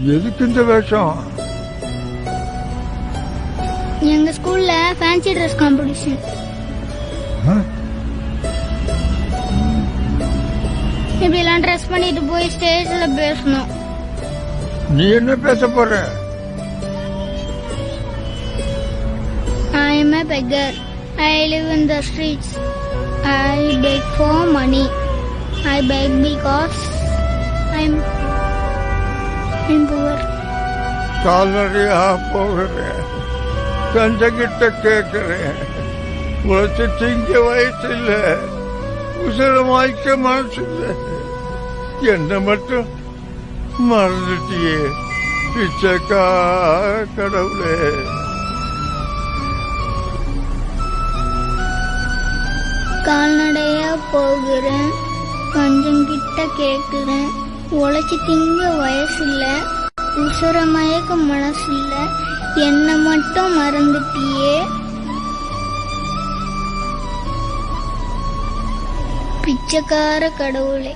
எதுக்கு இந்த வேஷம்? எங்க ஸ்கூல்ல ஃபேன்சி ட்ரெஸ் காம்படிஷன். இப்படி எல்லாம் ட்ரெஸ் பண்ணிட்டு போய் ஸ்டேஜ்ல பேசணும். நீ என்ன பேச போற? I am a beggar. I live in the streets. I beg for money. I beg because I'm poor. கால்நடையா போகிறேன், கஞ்சகிட்ட கேட்கிறேன். உழைச்சு திங்க வயசு இல்ல, உசரமாய்க்க மனசு இல்ல. என்ன மட்டும் மறந்துட்டியே பிச்சைக்கா கடவுளே. கால்நடையா போகிறேன், கொஞ்சம் கிட்ட கேக்குறேன். உழைச்சி திங்க வயசு இல்ல, உசுர மயக்க மனசு இல்ல. என்ன மட்டும் மறந்துட்டியே பிச்சைக்கார கடவுளே.